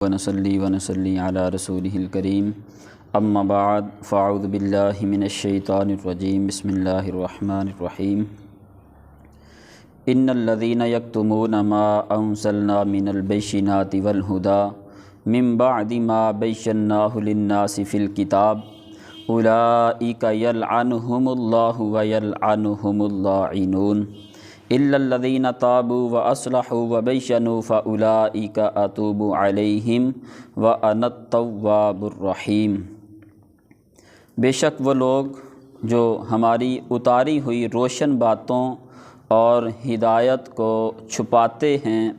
ونصلی علی رسولہ الکریم اما بعد فاعوذ باللہ من الشیطان الرجیم بسم اللہ الرحمن الرحیم ان الذین یکتمون ما انزلنا من البینات والہدی من بعد ما بیّناہ للناس فی الکتاب اولئک یلعنہم اللہ ویلعنہم اللاعنون الا الذین تابوا واصلحوا وبینوا فاولئک اتوب علیہم وانا التواب الرحیم۔ بے شک وہ لوگ جو ہماری اتاری ہوئی روشن باتوں اور ہدایت کو چھپاتے ہیں،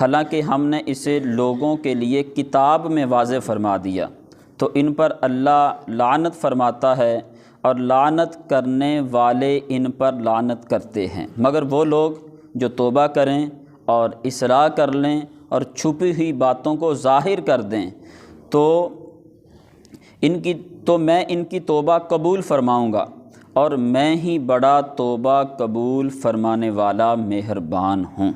حالانکہ ہم نے اسے لوگوں کے لیے کتاب میں واضح فرما دیا، تو ان پر اللہ لعنت فرماتا ہے اور لعنت کرنے والے ان پر لعنت کرتے ہیں، مگر وہ لوگ جو توبہ کریں اور اصلاح کر لیں اور چھپی ہوئی باتوں کو ظاہر کر دیں تو میں ان کی توبہ قبول فرماؤں گا، اور میں ہی بڑا توبہ قبول فرمانے والا مہربان ہوں۔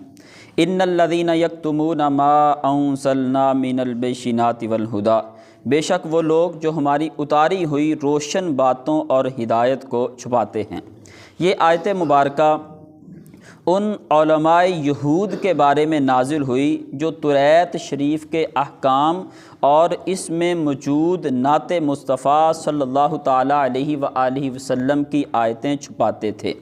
ان الذین یکتمون ما انزلنا من البینات والہدی، بے شک وہ لوگ جو ہماری اتاری ہوئی روشن باتوں اور ہدایت کو چھپاتے ہیں۔ یہ آیت مبارکہ ان علماء یہود کے بارے میں نازل ہوئی جو توریت شریف کے احکام اور اس میں موجود نعت مصطفیٰ صلی اللہ تعالیٰ علیہ وآلہ وسلم کی آیتیں چھپاتے تھے۔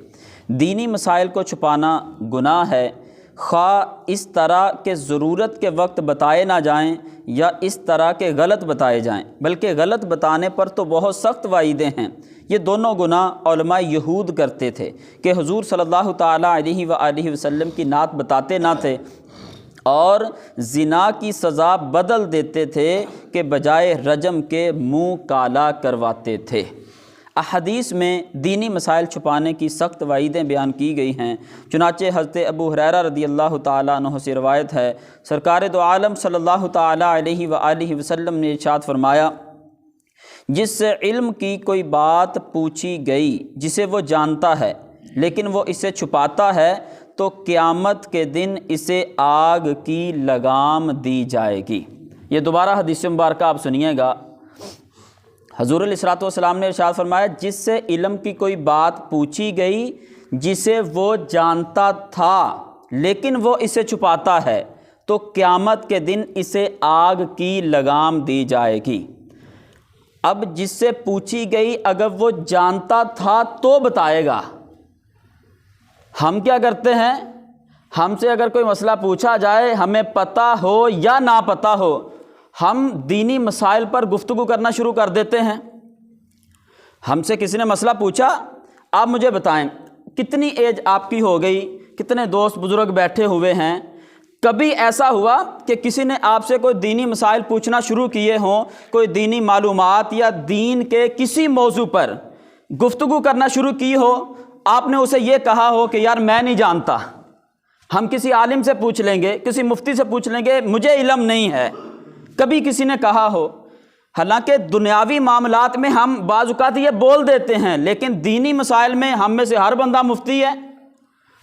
دینی مسائل کو چھپانا گناہ ہے، خواہ اس طرح کے ضرورت کے وقت بتائے نہ جائیں یا اس طرح کے غلط بتائے جائیں، بلکہ غلط بتانے پر تو بہت سخت وعیدیں ہیں۔ یہ دونوں گناہ علماء یہود کرتے تھے کہ حضور صلی اللہ تعالیٰ علیہ وآلہ وسلم کی نعت بتاتے نہ تھے، اور زنا کی سزا بدل دیتے تھے کہ بجائے رجم کے منہ کالا کرواتے تھے۔ احادیث میں دینی مسائل چھپانے کی سخت وعیدیں بیان کی گئی ہیں، چنانچہ حضرت ابو ہریرہ رضی اللہ تعالیٰ عنہ سے روایت ہے، سرکار دو عالم صلی اللہ تعالیٰ علیہ وآلہ وسلم نے ارشاد فرمایا، جس سے علم کی کوئی بات پوچھی گئی جسے وہ جانتا ہے لیکن وہ اسے چھپاتا ہے تو قیامت کے دن اسے آگ کی لگام دی جائے گی۔ یہ دوبارہ حدیث مبارکہ آپ سنیے گا۔ حضور علیہ الصلوۃ والسلام نے ارشاد فرمایا، جس سے علم کی کوئی بات پوچھی گئی جسے وہ جانتا تھا لیکن وہ اسے چھپاتا ہے تو قیامت کے دن اسے آگ کی لگام دی جائے گی۔ اب جس سے پوچھی گئی اگر وہ جانتا تھا تو بتائے گا۔ ہم کیا کرتے ہیں، ہم سے اگر کوئی مسئلہ پوچھا جائے، ہمیں پتہ ہو یا نہ پتہ ہو، ہم دینی مسائل پر گفتگو کرنا شروع کر دیتے ہیں۔ ہم سے کسی نے مسئلہ پوچھا، آپ مجھے بتائیں کتنی ایج آپ کی ہو گئی، کتنے دوست بزرگ بیٹھے ہوئے ہیں، کبھی ایسا ہوا کہ کسی نے آپ سے کوئی دینی مسائل پوچھنا شروع کیے ہوں، کوئی دینی معلومات یا دین کے کسی موضوع پر گفتگو کرنا شروع کی ہو، آپ نے اسے یہ کہا ہو کہ یار میں نہیں جانتا، ہم کسی عالم سے پوچھ لیں گے، کسی مفتی سے پوچھ لیں گے، مجھے علم نہیں ہے، کبھی کسی نے کہا ہو۔ حالانکہ دنیاوی معاملات میں ہم بعض اوقات یہ بول دیتے ہیں، لیکن دینی مسائل میں ہم میں سے ہر بندہ مفتی ہے،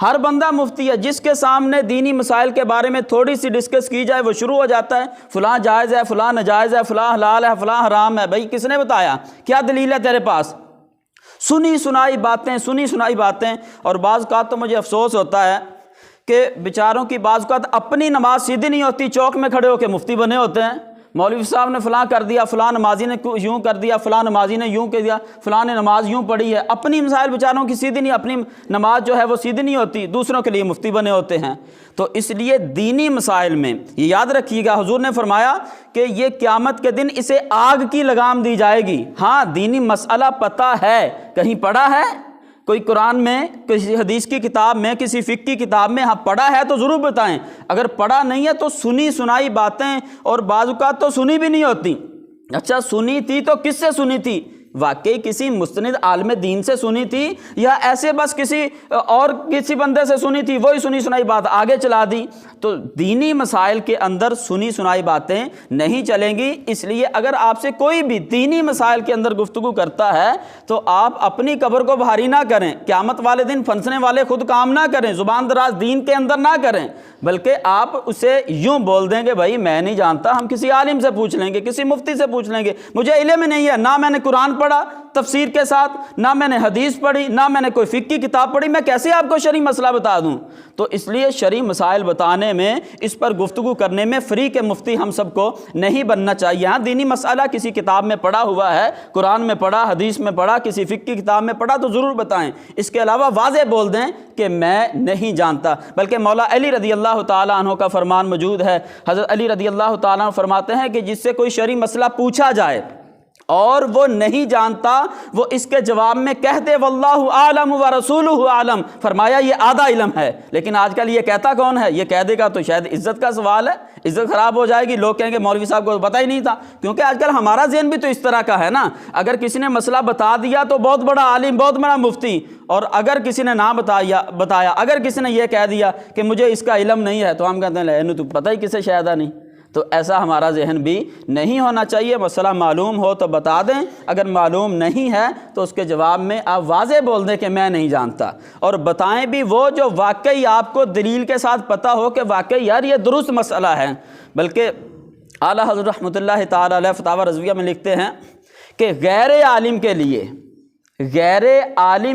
ہر بندہ مفتی ہے۔ جس کے سامنے دینی مسائل کے بارے میں تھوڑی سی ڈسکس کی جائے وہ شروع ہو جاتا ہے، فلاں جائز ہے، فلاں ناجائز ہے، فلاں حلال ہے، فلاں حرام ہے۔ بھائی کس نے بتایا؟ کیا دلیل ہے تیرے پاس؟ سنی سنائی باتیں۔ اور بعض اوقات تو مجھے افسوس ہوتا ہے کہ بیچاروں کی بعض اوقات اپنی نماز سیدھی نہیں ہوتی، چوک میں کھڑے ہو کے مفتی بنے ہوتے ہیں، مولوی صاحب نے فلاں کر دیا، فلاں نمازی نے یوں کر دیا، فلاں نمازی نے یوں کر دیا، فلاں نے نماز یوں پڑھی ہے۔ اپنی مسائل بیچاروں کی سیدھی نہیں، اپنی نماز جو ہے وہ سیدھی نہیں ہوتی، دوسروں کے لیے مفتی بنے ہوتے ہیں۔ تو اس لیے دینی مسائل میں یہ یاد رکھیے گا، حضور نے فرمایا کہ یہ قیامت کے دن اسے آگ کی لگام دی جائے گی۔ ہاں دینی مسئلہ پتہ ہے، کہیں پڑھا ہے کوئی قرآن میں، کسی حدیث کی کتاب میں، کسی فقہ کی کتاب میں، ہاں پڑھا ہے تو ضرور بتائیں۔ اگر پڑھا نہیں ہے تو سنی سنائی باتیں، اور بعض اوقات تو سنی بھی نہیں ہوتی۔ اچھا سنی تھی تو کس سے سنی تھی؟ واقعی کسی مستند عالم دین سے سنی تھی یا ایسے بس کسی بندے سے سنی تھی، وہی سنی سنائی بات آگے چلا دی؟ تو دینی مسائل کے اندر سنی سنائی باتیں نہیں چلیں گی۔ اس لیے اگر آپ سے کوئی بھی دینی مسائل کے اندر گفتگو کرتا ہے تو آپ اپنی قبر کو بھاری نہ کریں، قیامت والے دن پھنسنے والے خود کام نہ کریں، زبان دراز دین کے اندر نہ کریں، بلکہ آپ اسے یوں بول دیں کہ بھائی میں نہیں جانتا، ہم کسی عالم سے پوچھ لیں گے، کسی مفتی سے پوچھ لیں گے، مجھے علم نہیں ہے، نہ میں نے قرآن پڑھا تفسیر کے ساتھ، نہ میں نے حدیث پڑھی، نہ میں نے کوئی فقہ کی کتاب پڑھی، میں کیسے آپ کو شرعی مسئلہ بتا دوں؟ تو اس لیے شرعی مسائل بتانے میں، اس پر گفتگو کرنے میں فریق مفتی ہم سب کو نہیں بننا چاہیے۔ ہاں دینی مسئلہ کسی کتاب میں پڑھا ہوا ہے، قرآن میں پڑھا، حدیث میں پڑھا، کسی فقہ کی کتاب میں پڑھا تو ضرور بتائیں، اس کے علاوہ واضح بول دیں کہ میں نہیں جانتا۔ بلکہ مولا علی رضی اللہ تعالیٰ عنہ کا فرمان موجود ہے، حضرت علی رضی اللہ تعالیٰ عنہ فرماتے ہیں کہ جس سے کوئی شرعی مسئلہ پوچھا جائے اور وہ نہیں جانتا، وہ اس کے جواب میں کہہ دے واللہ اعلم ورسولہ اعلم، فرمایا یہ آدھا علم ہے۔ لیکن آج کل یہ کہتا کون ہے؟ یہ کہہ دے گا تو شاید عزت کا سوال ہے، عزت خراب ہو جائے گی، لوگ کہیں گے مولوی صاحب کو پتہ ہی نہیں تھا، کیونکہ آج کل ہمارا ذہن بھی تو اس طرح کا ہے نا، اگر کسی نے مسئلہ بتا دیا تو بہت بڑا عالم، بہت بڑا مفتی، اور اگر کسی نے نہ بتایا، اگر کسی نے یہ کہہ دیا کہ مجھے اس کا علم نہیں ہے تو ہم کہتے ہیں لے تو پتہ ہی کسے شاید نہیں۔ تو ایسا ہمارا ذہن بھی نہیں ہونا چاہیے۔ مسئلہ معلوم ہو تو بتا دیں، اگر معلوم نہیں ہے تو اس کے جواب میں آپ واضح بول دیں کہ میں نہیں جانتا، اور بتائیں بھی وہ جو واقعی آپ کو دلیل کے ساتھ پتہ ہو کہ واقعی یار یہ درست مسئلہ ہے۔ بلکہ اعلیٰ حضرت رحمۃ اللہ تعالیٰ علیہ فتاوی رضویہ میں لکھتے ہیں کہ غیر عالم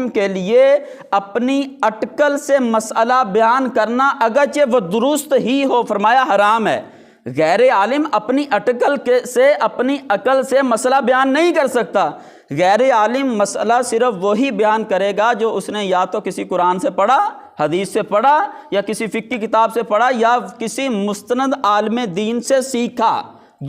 کے لیے اپنی اٹکل سے مسئلہ بیان کرنا اگرچہ وہ درست ہی ہو، فرمایا حرام ہے۔ غیر عالم اپنی اٹکل سے، اپنی عقل سے مسئلہ بیان نہیں کر سکتا۔ غیر عالم مسئلہ صرف وہی بیان کرے گا جو اس نے یا تو کسی قرآن سے پڑھا، حدیث سے پڑھا، یا کسی فقہ کی کتاب سے پڑھا، یا کسی مستند عالم دین سے سیکھا،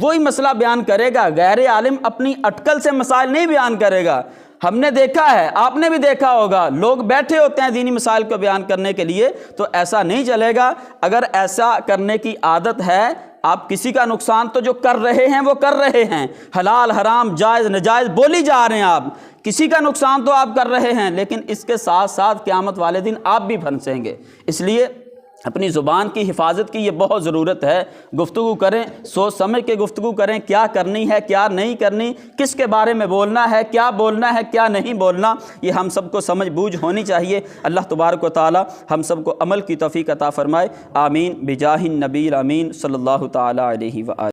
وہی مسئلہ بیان کرے گا۔ غیر عالم اپنی اٹکل سے مسائل نہیں بیان کرے گا۔ ہم نے دیکھا ہے، آپ نے بھی دیکھا ہوگا، لوگ بیٹھے ہوتے ہیں دینی مسائل کو بیان کرنے کے لیے، تو ایسا نہیں چلے گا۔ اگر ایسا کرنے کی عادت ہے، آپ کسی کا نقصان تو جو کر رہے ہیں وہ کر رہے ہیں، حلال حرام جائز نجائز بولی جا رہے ہیں، آپ کسی کا نقصان تو آپ کر رہے ہیں، لیکن اس کے ساتھ ساتھ قیامت والے دن آپ بھی پھنسیں گے۔ اس لیے اپنی زبان کی حفاظت کی یہ بہت ضرورت ہے۔ گفتگو کریں، سوچ سمجھ کے گفتگو کریں، کیا کرنی ہے کیا نہیں کرنی، کس کے بارے میں بولنا ہے کیا نہیں بولنا، یہ ہم سب کو سمجھ بوجھ ہونی چاہیے۔ اللہ تبارک و تعالی ہم سب کو عمل کی توفیق عطا فرمائے، آمین بجاہ النبی الامین صلی اللہ تعالی علیہ وآلہ۔